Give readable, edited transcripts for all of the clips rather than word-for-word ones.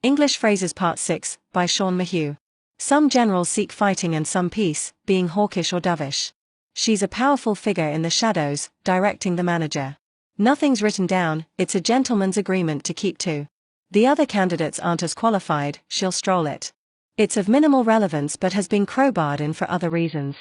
English Phrases Part 6, by Sean Mayhew. Some generals seek fighting and some peace, being hawkish or dovish. She's a powerful figure in the shadows, directing the manager. Nothing's written down, it's a gentleman's agreement to keep to. The other candidates aren't as qualified, she'll stroll it. It's of minimal relevance but has been crowbarred in for other reasons.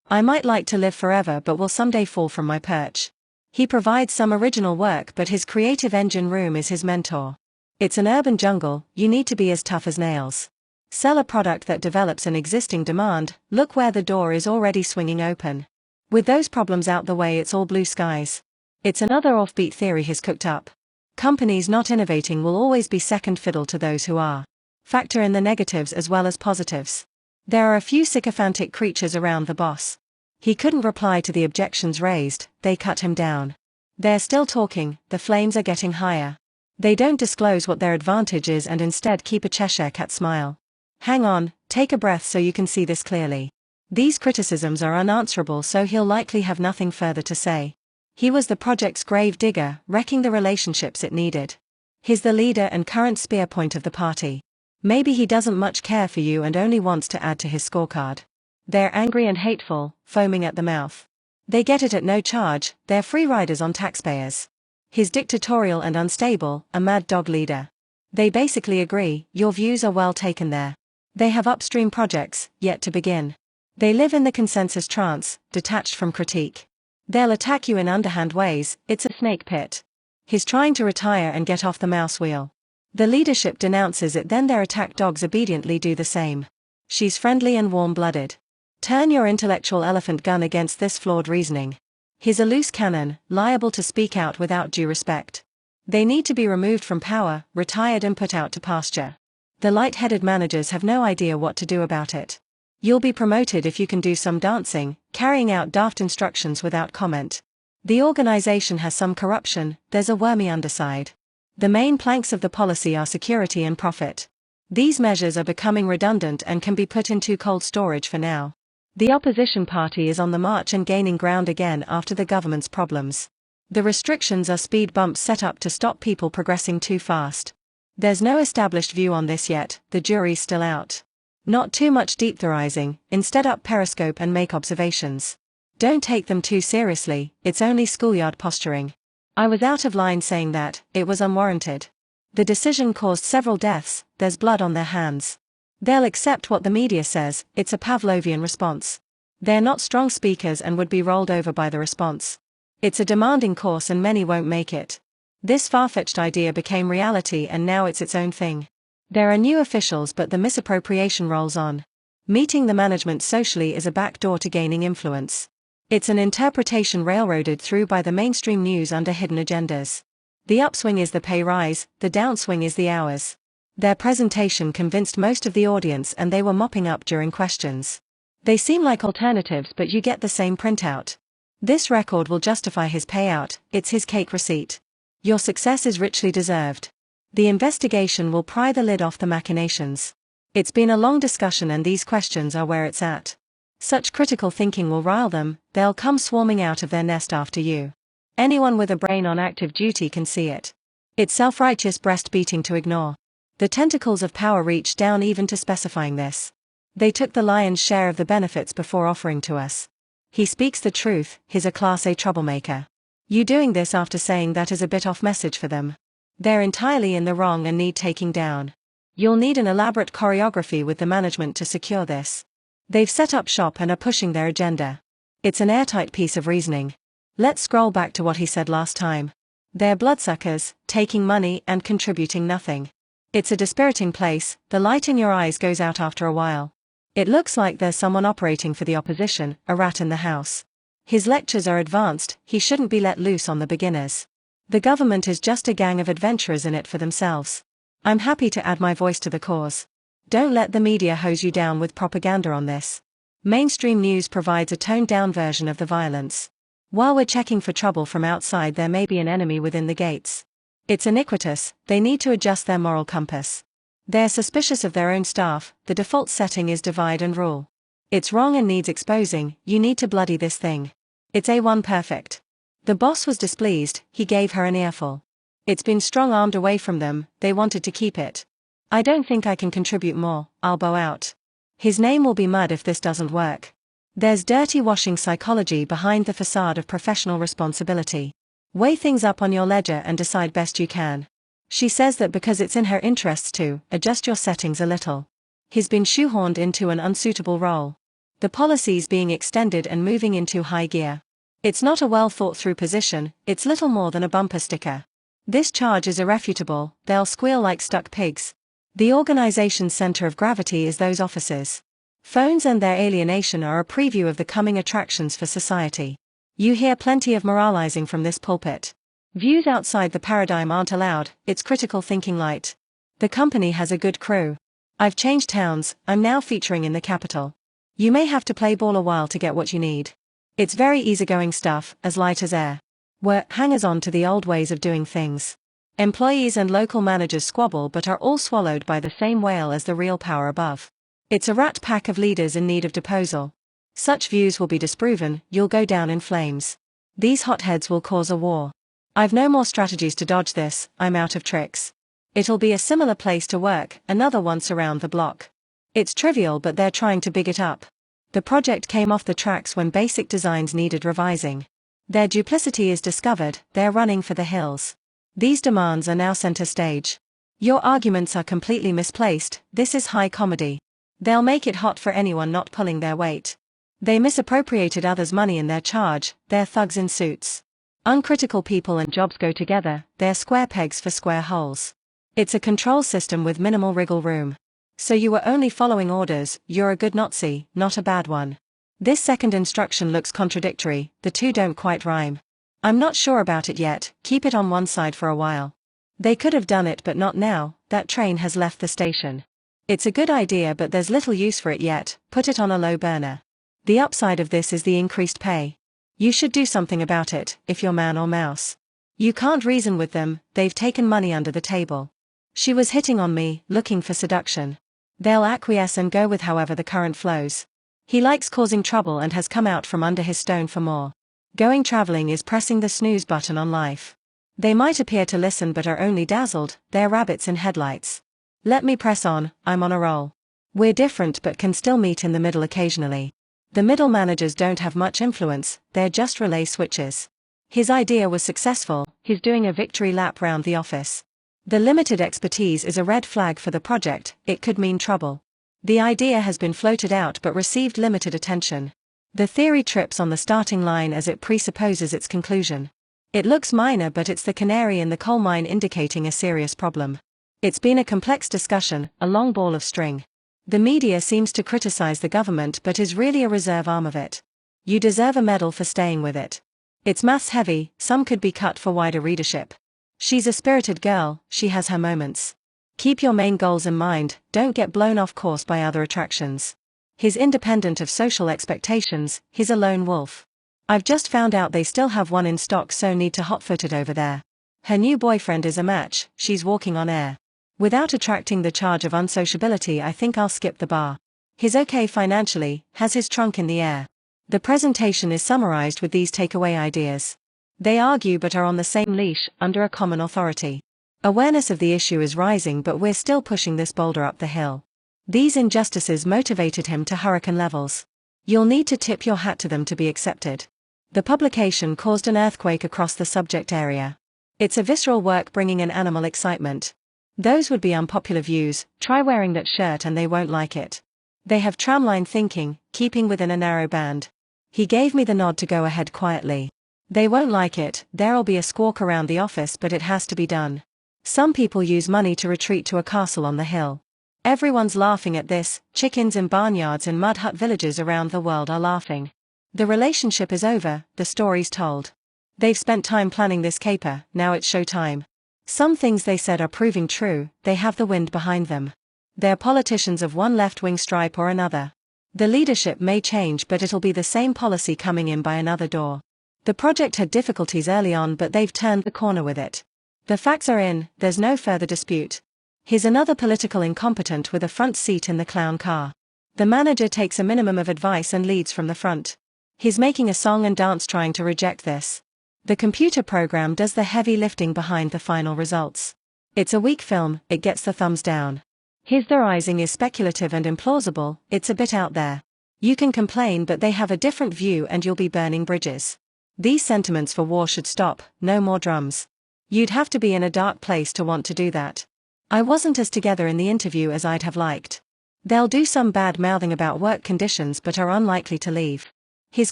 I might like to live forever but will someday fall from my perch. He provides some original work but his creative engine room is his mentor. It's an urban jungle, you need to be as tough as nails. Sell a product that develops an existing demand, look where the door is already swinging open. With those problems out the way it's all blue skies. It's another offbeat theory he's cooked up. Companies not innovating will always be second fiddle to those who are. Factor in the negatives as well as positives. There are a few sycophantic creatures around the boss. He couldn't reply to the objections raised, they cut him down. They're still talking, the flames are getting higher. They don't disclose what their advantage is and instead keep a Cheshire cat smile. Hang on, take a breath so you can see this clearly. These criticisms are unanswerable so he'll likely have nothing further to say. He was the project's grave digger, wrecking the relationships it needed. He's the leader and current spear point of the party. Maybe he doesn't much care for you and only wants to add to his scorecard. They're angry and hateful, foaming at the mouth. They get it at no charge, they're free riders on taxpayers. He's dictatorial and unstable, a mad dog leader. They basically agree, your views are well taken there. They have upstream projects, yet to begin. They live in the consensus trance, detached from critique. They'll attack you in underhand ways, it's a snake pit. He's trying to retire and get off the mouse wheel. The leadership denounces it, then their attack dogs obediently do the same. She's friendly and warm-blooded. Turn your intellectual elephant gun against this flawed reasoning. He's a loose cannon, liable to speak out without due respect. They need to be removed from power, retired and put out to pasture. The light-headed managers have no idea what to do about it. You'll be promoted if you can do some dancing, carrying out daft instructions without comment. The organization has some corruption, there's a wormy underside. The main planks of the policy are security and profit. These measures are becoming redundant and can be put into cold storage for now. The opposition party is on the march and gaining ground again after the government's problems. The restrictions are speed bumps set up to stop people progressing too fast. There's no established view on this yet, the jury's still out. Not too much deep theorizing, instead up periscope and make observations. Don't take them too seriously, it's only schoolyard posturing. I was out of line saying that, it was unwarranted. The decision caused several deaths, there's blood on their hands. They'll accept what the media says, it's a Pavlovian response. They're not strong speakers and would be rolled over by the response. It's a demanding course and many won't make it. This far-fetched idea became reality and now it's its own thing. There are new officials but the misappropriation rolls on. Meeting the management socially is a backdoor to gaining influence. It's an interpretation railroaded through by the mainstream news under hidden agendas. The upswing is the pay rise, the downswing is the hours. Their presentation convinced most of the audience and they were mopping up during questions. They seem like alternatives but you get the same printout. This record will justify his payout, it's his cake receipt. Your success is richly deserved. The investigation will pry the lid off the machinations. It's been a long discussion and these questions are where it's at. Such critical thinking will rile them, they'll come swarming out of their nest after you. Anyone with a brain on active duty can see it. It's self-righteous breast-beating to ignore. The tentacles of power reach down even to specifying this. They took the lion's share of the benefits before offering to us. He speaks the truth, he's a Class A troublemaker. You doing this after saying that is a bit off message for them. They're entirely in the wrong and need taking down. You'll need an elaborate choreography with the management to secure this. They've set up shop and are pushing their agenda. It's an airtight piece of reasoning. Let's scroll back to what he said last time. They're bloodsuckers, taking money and contributing nothing. It's a dispiriting place, the light in your eyes goes out after a while. It looks like there's someone operating for the opposition, a rat in the house. His lectures are advanced, he shouldn't be let loose on the beginners. The government is just a gang of adventurers in it for themselves. I'm happy to add my voice to the cause. Don't let the media hose you down with propaganda on this. Mainstream news provides a toned-down version of the violence. While we're checking for trouble from outside, there may be an enemy within the gates. It's iniquitous, they need to adjust their moral compass. They're suspicious of their own staff, the default setting is divide and rule. It's wrong and needs exposing, you need to bloody this thing. It's A1 perfect. The boss was displeased, he gave her an earful. It's been strong-armed away from them, they wanted to keep it. I don't think I can contribute more, I'll bow out. His name will be mud if this doesn't work. There's dirty washing psychology behind the facade of professional responsibility. Weigh things up on your ledger and decide best you can. She says that because it's in her interests to adjust your settings a little. He's been shoehorned into an unsuitable role. The policy's being extended and moving into high gear. It's not a well thought through position, it's little more than a bumper sticker. This charge is irrefutable, they'll squeal like stuck pigs. The organization's center of gravity is those offices. Phones and their alienation are a preview of the coming attractions for society. You hear plenty of moralizing from this pulpit. Views outside the paradigm aren't allowed, it's critical thinking light. The company has a good crew. I've changed towns, I'm now featuring in the capital. You may have to play ball a while to get what you need. It's very easygoing stuff, as light as air. We're hangers-on to the old ways of doing things. Employees and local managers squabble but are all swallowed by the same whale as the real power above. It's a rat pack of leaders in need of deposal. Such views will be disproven, you'll go down in flames. These hotheads will cause a war. I've no more strategies to dodge this, I'm out of tricks. It'll be a similar place to work, another once around the block. It's trivial but they're trying to big it up. The project came off the tracks when basic designs needed revising. Their duplicity is discovered, they're running for the hills. These demands are now center stage. Your arguments are completely misplaced, this is high comedy. They'll make it hot for anyone not pulling their weight. They misappropriated others' money in their charge, they're thugs in suits. Uncritical people and jobs go together, they're square pegs for square holes. It's a control system with minimal wriggle room. So you were only following orders, you're a good Nazi, not a bad one. This second instruction looks contradictory, the two don't quite rhyme. I'm not sure about it yet, keep it on one side for a while. They could have done it but not now, that train has left the station. It's a good idea but there's little use for it yet, put it on a low burner. The upside of this is the increased pay. You should do something about it, if you're man or mouse. You can't reason with them, they've taken money under the table. She was hitting on me, looking for seduction. They'll acquiesce and go with however the current flows. He likes causing trouble and has come out from under his stone for more. Going traveling is pressing the snooze button on life. They might appear to listen but are only dazzled, they're rabbits in headlights. Let me press on, I'm on a roll. We're different but can still meet in the middle occasionally. The middle managers don't have much influence, they're just relay switches. His idea was successful, he's doing a victory lap round the office. The limited expertise is a red flag for the project, it could mean trouble. The idea has been floated out but received limited attention. The theory trips on the starting line as it presupposes its conclusion. It looks minor but it's the canary in the coal mine indicating a serious problem. It's been a complex discussion, a long ball of string. The media seems to criticize the government but is really a reserve arm of it. You deserve a medal for staying with it. It's maths heavy, some could be cut for wider readership. She's a spirited girl, she has her moments. Keep your main goals in mind, don't get blown off course by other attractions. He's independent of social expectations, he's a lone wolf. I've just found out they still have one in stock so need to hotfoot it over there. Her new boyfriend is a match, she's walking on air. Without attracting the charge of unsociability I think I'll skip the bar. He's okay financially, has his trunk in the air. The presentation is summarized with these takeaway ideas. They argue but are on the same leash, under a common authority. Awareness of the issue is rising but we're still pushing this boulder up the hill. These injustices motivated him to hurricane levels. You'll need to tip your hat to them to be accepted. The publication caused an earthquake across the subject area. It's a visceral work bringing an animal excitement. Those would be unpopular views, try wearing that shirt and they won't like it. They have tramline thinking, keeping within a narrow band. He gave me the nod to go ahead quietly. They won't like it, there'll be a squawk around the office but it has to be done. Some people use money to retreat to a castle on the hill. Everyone's laughing at this, chickens in barnyards in mud hut villages around the world are laughing. The relationship is over, the story's told. They've spent time planning this caper, now it's show time. Some things they said are proving true, they have the wind behind them. They're politicians of one left-wing stripe or another. The leadership may change but it'll be the same policy coming in by another door. The project had difficulties early on but they've turned the corner with it. The facts are in, there's no further dispute. Here's another political incompetent with a front seat in the clown car. The manager takes a minimum of advice and leads from the front. He's making a song and dance trying to reject this. The computer program does the heavy lifting behind the final results. It's a weak film, it gets the thumbs down. His theorizing is speculative and implausible, it's a bit out there. You can complain but they have a different view and you'll be burning bridges. These sentiments for war should stop, no more drums. You'd have to be in a dark place to want to do that. I wasn't as together in the interview as I'd have liked. They'll do some bad mouthing about work conditions but are unlikely to leave. His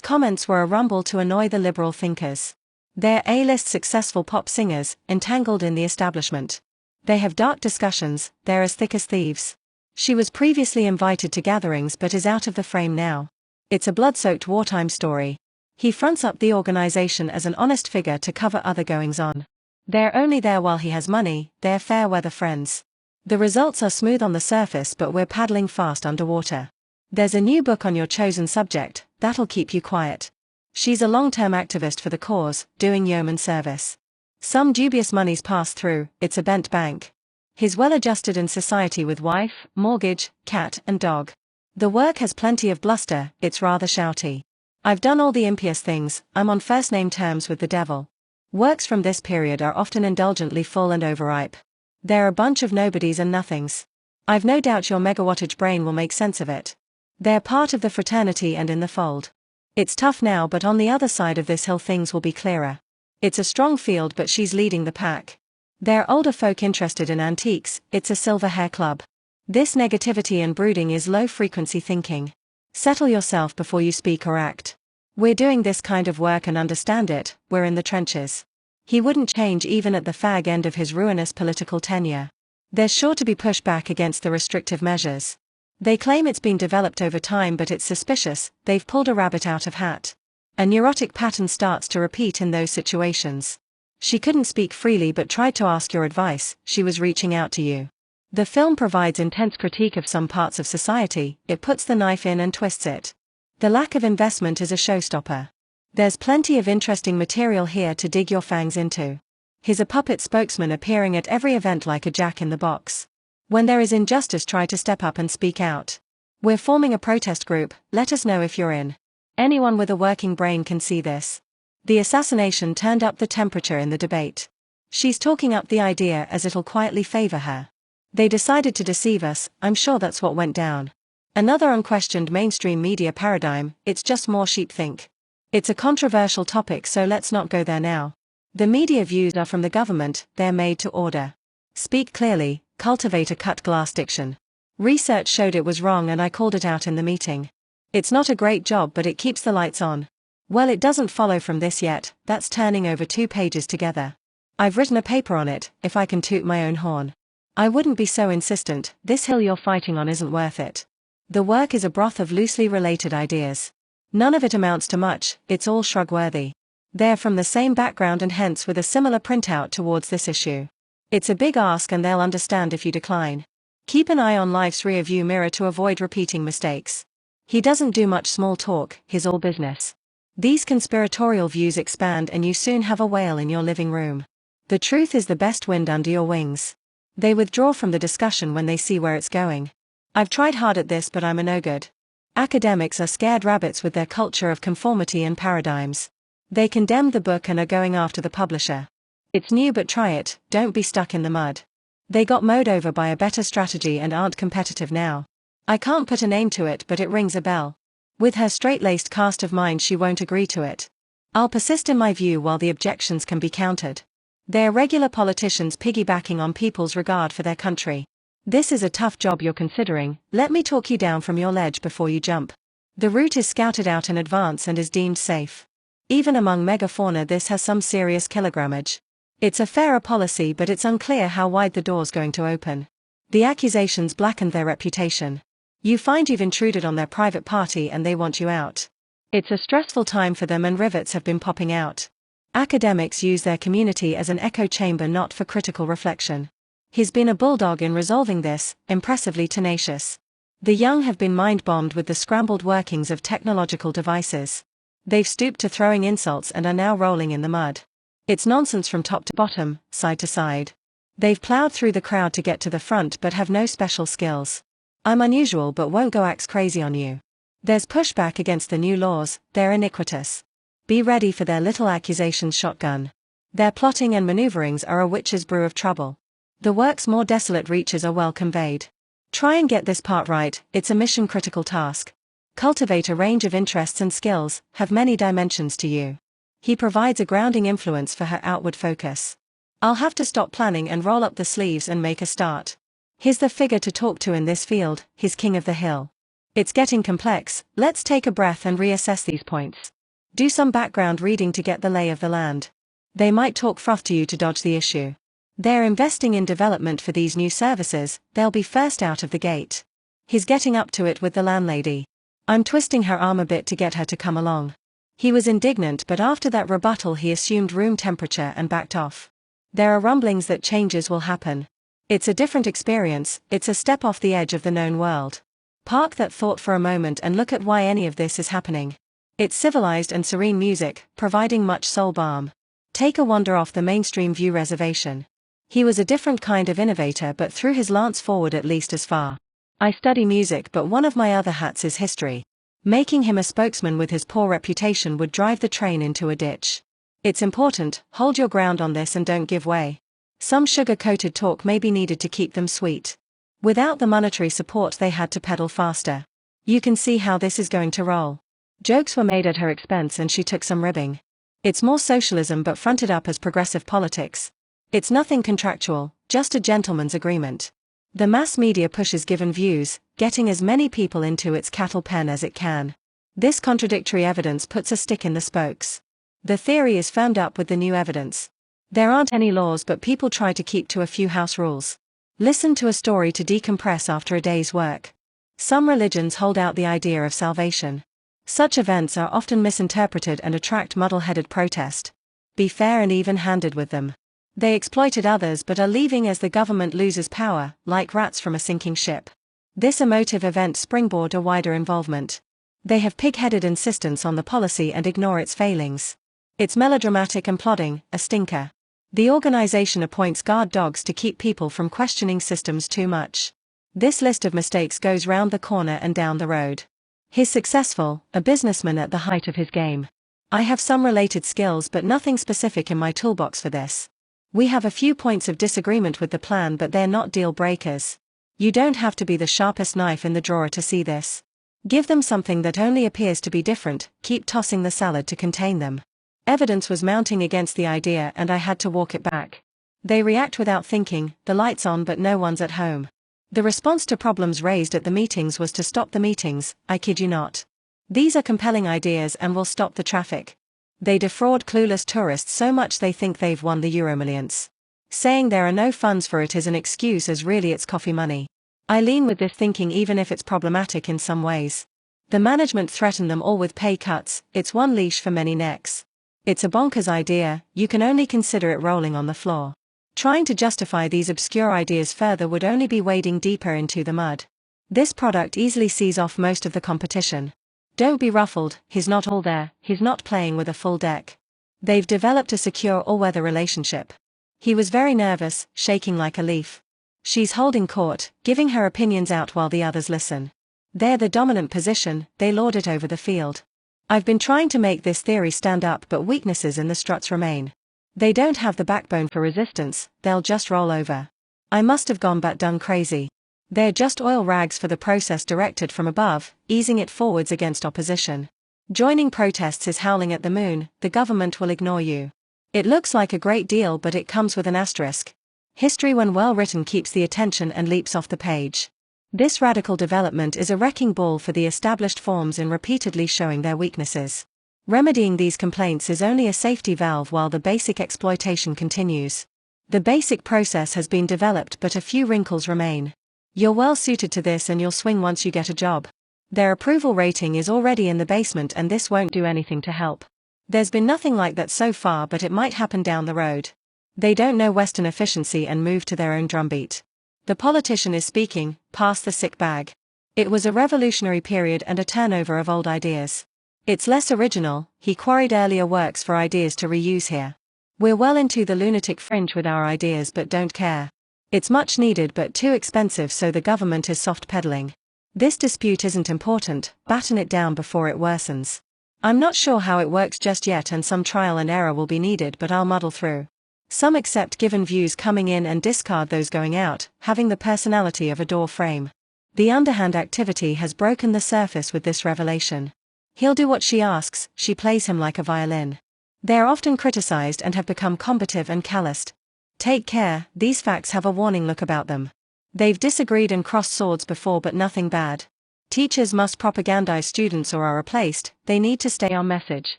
comments were a rumble to annoy the liberal thinkers. They're A-list successful pop singers, entangled in the establishment. They have dark discussions, they're as thick as thieves. She was previously invited to gatherings but is out of the frame now. It's a blood-soaked wartime story. He fronts up the organization as an honest figure to cover other goings-on. They're only there while he has money, they're fair-weather friends. The results are smooth on the surface but we're paddling fast underwater. There's a new book on your chosen subject, that'll keep you quiet. She's a long-term activist for the cause, doing yeoman service. Some dubious money's passed through, it's a bent bank. He's well-adjusted in society with wife, mortgage, cat and dog. The work has plenty of bluster, it's rather shouty. I've done all the impious things, I'm on first-name terms with the devil. Works from this period are often indulgently full and overripe. They're a bunch of nobodies and nothings. I've no doubt your megawattage brain will make sense of it. They're part of the fraternity and in the fold. It's tough now but on the other side of this hill things will be clearer. It's a strong field but she's leading the pack. They're older folk interested in antiques, it's a silver hair club. This negativity and brooding is low-frequency thinking. Settle yourself before you speak or act. We're doing this kind of work and understand it, we're in the trenches. He wouldn't change even at the fag end of his ruinous political tenure. There's sure to be pushback against the restrictive measures. They claim it's been developed over time but it's suspicious, they've pulled a rabbit out of hat. A neurotic pattern starts to repeat in those situations. She couldn't speak freely but tried to ask your advice, she was reaching out to you. The film provides intense critique of some parts of society, it puts the knife in and twists it. The lack of investment is a showstopper. There's plenty of interesting material here to dig your fangs into. He's a puppet spokesman appearing at every event like a jack in the box. When there is injustice, try to step up and speak out. We're forming a protest group, let us know if you're in. Anyone with a working brain can see this. The assassination turned up the temperature in the debate. She's talking up the idea as it'll quietly favor her. They decided to deceive us, I'm sure that's what went down. Another unquestioned mainstream media paradigm, it's just more sheepthink. It's a controversial topic so let's not go there now. The media views are from the government, they're made to order. Speak clearly, cultivate a cut-glass diction. Research showed it was wrong and I called it out in the meeting. It's not a great job but it keeps the lights on. Well, it doesn't follow from this yet, that's turning over 2 pages together. I've written a paper on it, if I can toot my own horn. I wouldn't be so insistent, this hill you're fighting on isn't worth it. The work is a broth of loosely related ideas. None of it amounts to much, it's all shrug-worthy. They're from the same background and hence with a similar printout towards this issue. It's a big ask and they'll understand if you decline. Keep an eye on life's rear-view mirror to avoid repeating mistakes. He doesn't do much small talk, he's all business. These conspiratorial views expand and you soon have a whale in your living room. The truth is the best wind under your wings. They withdraw from the discussion when they see where it's going. I've tried hard at this but I'm a no-good. Academics are scared rabbits with their culture of conformity and paradigms. They condemned the book and are going after the publisher. It's new but try it, don't be stuck in the mud. They got mowed over by a better strategy and aren't competitive now. I can't put a name to it but it rings a bell. With her straight-laced cast of mind she won't agree to it. I'll persist in my view while the objections can be countered. They're regular politicians piggybacking on people's regard for their country. This is a tough job you're considering, let me talk you down from your ledge before you jump. The route is scouted out in advance and is deemed safe. Even among megafauna this has some serious kilogrammage. It's a fairer policy but it's unclear how wide the door's going to open. The accusations blackened their reputation. You find you've intruded on their private party and they want you out. It's a stressful time for them and rivets have been popping out. Academics use their community as an echo chamber not for critical reflection. He's been a bulldog in resolving this, impressively tenacious. The young have been mind-bombed with the scrambled workings of technological devices. They've stooped to throwing insults and are now rolling in the mud. It's nonsense from top to bottom, side to side. They've plowed through the crowd to get to the front but have no special skills. I'm unusual but won't go axe crazy on you. There's pushback against the new laws, they're iniquitous. Be ready for their little accusations shotgun. Their plotting and maneuverings are a witch's brew of trouble. The work's more desolate reaches are well conveyed. Try and get this part right, it's a mission-critical task. Cultivate a range of interests and skills, have many dimensions to you. He provides a grounding influence for her outward focus. I'll have to stop planning and roll up the sleeves and make a start. He's the figure to talk to in this field, he's king of the hill. It's getting complex, let's take a breath and reassess these points. Do some background reading to get the lay of the land. They might talk froth to you to dodge the issue. They're investing in development for these new services, they'll be first out of the gate. He's getting up to it with the landlady. I'm twisting her arm a bit to get her to come along. He was indignant, but after that rebuttal he assumed room temperature and backed off. There are rumblings that changes will happen. It's a different experience, it's a step off the edge of the known world. Park that thought for a moment and look at why any of this is happening. It's civilized and serene music, providing much soul balm. Take a wander off the mainstream view reservation. He was a different kind of innovator but threw his lance forward at least as far. I study music but one of my other hats is history. Making him a spokesman with his poor reputation would drive the train into a ditch. It's important, hold your ground on this and don't give way. Some sugar-coated talk may be needed to keep them sweet. Without the monetary support they had to pedal faster. You can see how this is going to roll. Jokes were made at her expense and she took some ribbing. It's more socialism but fronted up as progressive politics. It's nothing contractual, just a gentleman's agreement. The mass media pushes given views, getting as many people into its cattle pen as it can. This contradictory evidence puts a stick in the spokes. The theory is firmed up with the new evidence. There aren't any laws but people try to keep to a few house rules. Listen to a story to decompress after a day's work. Some religions hold out the idea of salvation. Such events are often misinterpreted and attract muddle-headed protest. Be fair and even-handed with them. They exploited others but are leaving as the government loses power, like rats from a sinking ship. This emotive event springboard a wider involvement. They have pig-headed insistence on the policy and ignore its failings. It's melodramatic and plodding, a stinker. The organization appoints guard dogs to keep people from questioning systems too much. This list of mistakes goes round the corner and down the road. He's successful, a businessman at the height of his game. I have some related skills but nothing specific in my toolbox for this. We have a few points of disagreement with the plan but they're not deal breakers. You don't have to be the sharpest knife in the drawer to see this. Give them something that only appears to be different, keep tossing the salad to contain them. Evidence was mounting against the idea and I had to walk it back. They react without thinking, the light's on but no one's at home. The response to problems raised at the meetings was to stop the meetings, I kid you not. These are compelling ideas and will stop the traffic. They defraud clueless tourists so much they think they've won the Euromillions. Saying there are no funds for it is an excuse as really it's coffee money. I lean with this thinking even if it's problematic in some ways. The management threaten them all with pay cuts, it's one leash for many necks. It's a bonkers idea, you can only consider it rolling on the floor. Trying to justify these obscure ideas further would only be wading deeper into the mud. This product easily sees off most of the competition. Don't be ruffled, he's not all there, he's not playing with a full deck. They've developed a secure all-weather relationship. He was very nervous, shaking like a leaf. She's holding court, giving her opinions out while the others listen. They're the dominant position, they lord it over the field. I've been trying to make this theory stand up but weaknesses in the struts remain. They don't have the backbone for resistance, they'll just roll over. I must have gone bat done crazy. They're just oil rags for the process directed from above, easing it forwards against opposition. Joining protests is howling at the moon, the government will ignore you. It looks like a great deal but it comes with an asterisk. History when well written keeps the attention and leaps off the page. This radical development is a wrecking ball for the established forms in repeatedly showing their weaknesses. Remedying these complaints is only a safety valve while the basic exploitation continues. The basic process has been developed but a few wrinkles remain. You're well suited to this and you'll swing once you get a job. Their approval rating is already in the basement and this won't do anything to help. There's been nothing like that so far but it might happen down the road. They don't know Western efficiency and move to their own drumbeat. The politician is speaking, pass the sick bag. It was a revolutionary period and a turnover of old ideas. It's less original, he quarried earlier works for ideas to reuse here. We're well into the lunatic fringe with our ideas but don't care. It's much needed but too expensive so the government is soft pedaling. This dispute isn't important, batten it down before it worsens. I'm not sure how it works just yet and some trial and error will be needed but I'll muddle through. Some accept given views coming in and discard those going out, having the personality of a door frame. The underhand activity has broken the surface with this revelation. He'll do what she asks, she plays him like a violin. They are often criticized and have become combative and calloused. Take care, these facts have a warning look about them. They've disagreed and crossed swords before, but nothing bad. Teachers must propagandize students or are replaced, they need to stay on message.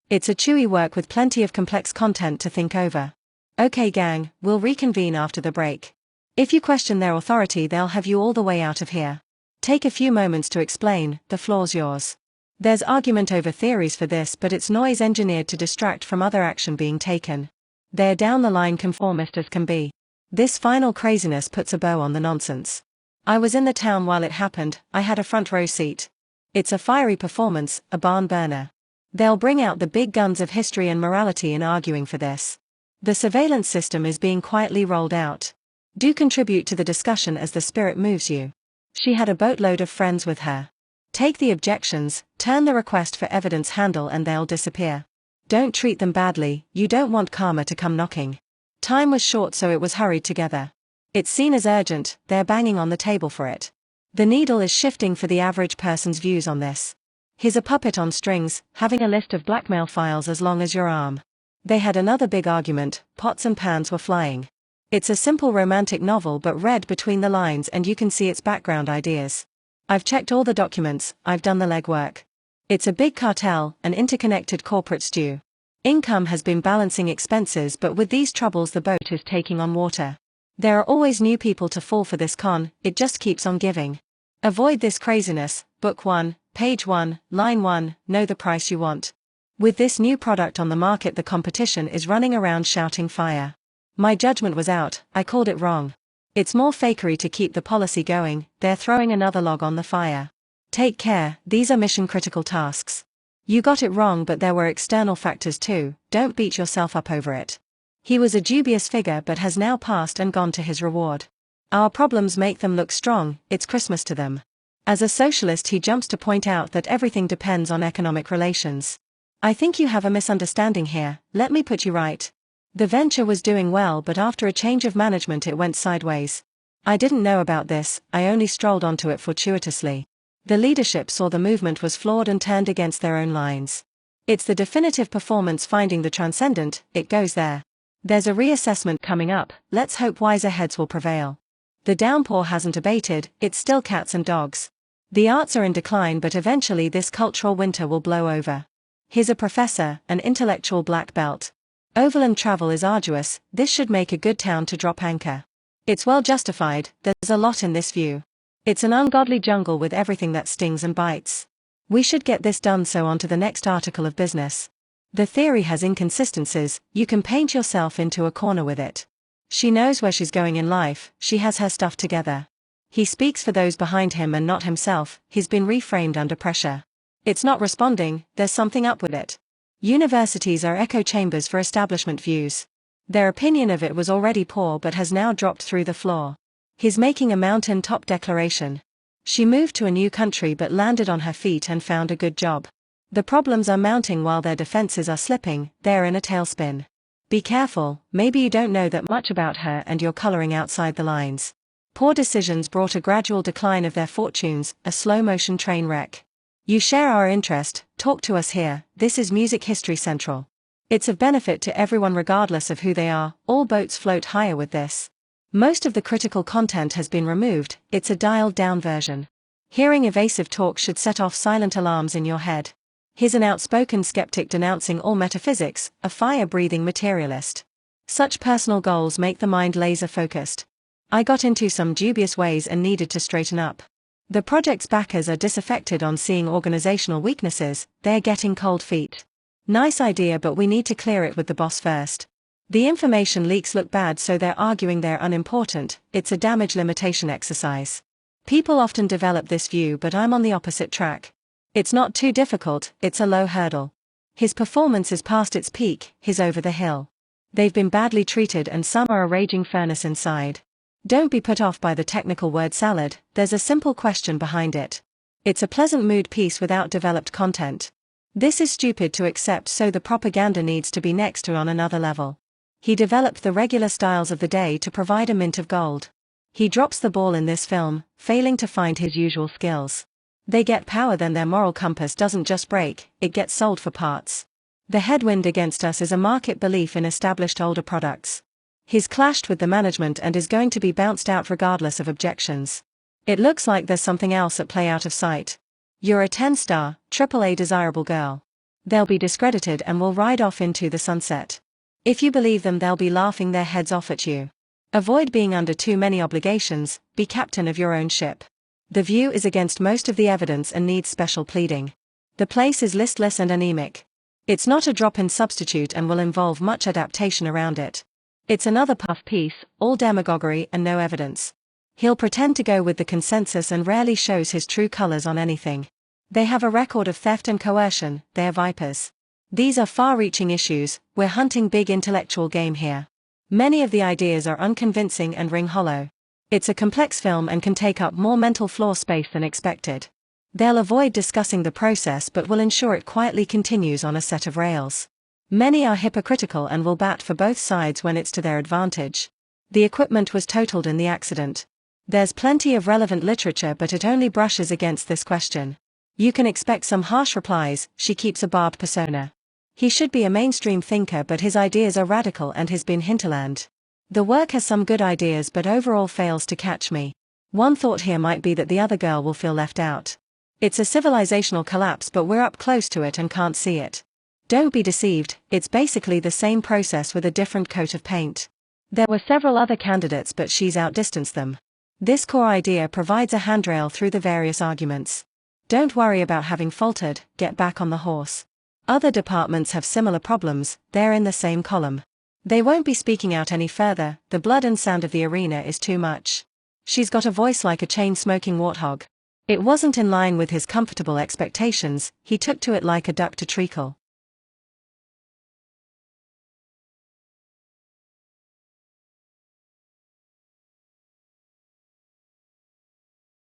It's a chewy work with plenty of complex content to think over. Okay gang, we'll reconvene after the break. If you question their authority, they'll have you all the way out of here. Take a few moments to explain, the floor's yours. There's argument over theories for this, but it's noise engineered to distract from other action being taken. They're down the line conformist as can be. This final craziness puts a bow on the nonsense. I was in the town while it happened, I had a front row seat. It's a fiery performance, a barn burner. They'll bring out the big guns of history and morality in arguing for this. The surveillance system is being quietly rolled out. Do contribute to the discussion as the spirit moves you. She had a boatload of friends with her. Take the objections, turn the request for evidence handle and they'll disappear. Don't treat them badly, you don't want karma to come knocking. Time was short, so it was hurried together. It's seen as urgent, they're banging on the table for it. The needle is shifting for the average person's views on this. He's a puppet on strings, having a list of blackmail files as long as your arm. They had another big argument, pots and pans were flying. It's a simple romantic novel, but read between the lines and you can see its background ideas. I've checked all the documents, I've done the legwork. It's a big cartel, an interconnected corporate stew. Income has been balancing expenses, but with these troubles the boat is taking on water. There are always new people to fall for this con, it just keeps on giving. Avoid this craziness, book 1, page 1, line 1, know the price you want. With this new product on the market, the competition is running around shouting fire. My judgment was out, I called it wrong. It's more fakery to keep the policy going, they're throwing another log on the fire. Take care, these are mission-critical tasks. You got it wrong, but there were external factors too, don't beat yourself up over it. He was a dubious figure but has now passed and gone to his reward. Our problems make them look strong, it's Christmas to them. As a socialist he jumps to point out that everything depends on economic relations. I think you have a misunderstanding here, let me put you right. The venture was doing well, but after a change of management it went sideways. I didn't know about this, I only strolled onto it fortuitously. The leadership saw the movement was flawed and turned against their own lines. It's the definitive performance finding the transcendent, it goes there. There's a reassessment coming up, let's hope wiser heads will prevail. The downpour hasn't abated, it's still cats and dogs. The arts are in decline, but eventually this cultural winter will blow over. He's a professor, an intellectual black belt. Overland travel is arduous, this should make a good town to drop anchor. It's well justified, there's a lot in this view. It's an ungodly jungle with everything that stings and bites. We should get this done, so on to the next article of business. The theory has inconsistencies, you can paint yourself into a corner with it. She knows where she's going in life, she has her stuff together. He speaks for those behind him and not himself, he's been reframed under pressure. It's not responding, there's something up with it. Universities are echo chambers for establishment views. Their opinion of it was already poor but has now dropped through the floor. He's making a mountain-top declaration. She moved to a new country but landed on her feet and found a good job. The problems are mounting while their defenses are slipping, they're in a tailspin. Be careful, maybe you don't know that much about her and you're coloring outside the lines. Poor decisions brought a gradual decline of their fortunes, a slow-motion train wreck. You share our interest, talk to us here, this is Music History Central. It's of benefit to everyone regardless of who they are, all boats float higher with this. Most of the critical content has been removed, it's a dialed-down version. Hearing evasive talk should set off silent alarms in your head. He's an outspoken skeptic denouncing all metaphysics, a fire-breathing materialist. Such personal goals make the mind laser-focused. I got into some dubious ways and needed to straighten up. The project's backers are disaffected on seeing organizational weaknesses, they're getting cold feet. Nice idea, but we need to clear it with the boss first. The information leaks look bad, so they're arguing they're unimportant, it's a damage limitation exercise. People often develop this view, but I'm on the opposite track. It's not too difficult, it's a low hurdle. His performance is past its peak, he's over the hill. They've been badly treated and some are a raging furnace inside. Don't be put off by the technical word salad, there's a simple question behind it. It's a pleasant mood piece without developed content. This is stupid to accept, so the propaganda needs to be next to on another level. He developed the regular styles of the day to provide a mint of gold. He drops the ball in this film, failing to find his usual skills. They get power, then their moral compass doesn't just break, it gets sold for parts. The headwind against us is a market belief in established older products. He's clashed with the management and is going to be bounced out regardless of objections. It looks like there's something else at play out of sight. You're a 10-star, AAA desirable girl. They'll be discredited and will ride off into the sunset. If you believe them, they'll be laughing their heads off at you. Avoid being under too many obligations, be captain of your own ship. The View is against most of the evidence and needs special pleading. The place is listless and anemic. It's not a drop-in substitute and will involve much adaptation around it. It's another puff piece, all demagoguery and no evidence. He'll pretend to go with the consensus and rarely shows his true colors on anything. They have a record of theft and coercion, they're vipers. These are far-reaching issues, we're hunting big intellectual game here. Many of the ideas are unconvincing and ring hollow. It's a complex film and can take up more mental floor space than expected. They'll avoid discussing the process but will ensure it quietly continues on a set of rails. Many are hypocritical and will bat for both sides when it's to their advantage. The equipment was totaled in the accident. There's plenty of relevant literature but it only brushes against this question. You can expect some harsh replies, she keeps a barbed persona. He should be a mainstream thinker but his ideas are radical and has been hinterland. The work has some good ideas but overall fails to catch me. One thought here might be that the other girl will feel left out. It's a civilizational collapse but we're up close to it and can't see it. Don't be deceived, it's basically the same process with a different coat of paint. There were several other candidates but she's outdistanced them. This core idea provides a handrail through the various arguments. Don't worry about having faltered, get back on the horse. Other departments have similar problems, they're in the same column. They won't be speaking out any further, the blood and sound of the arena is too much. She's got a voice like a chain-smoking warthog. It wasn't in line with his comfortable expectations, he took to it like a duck to treacle.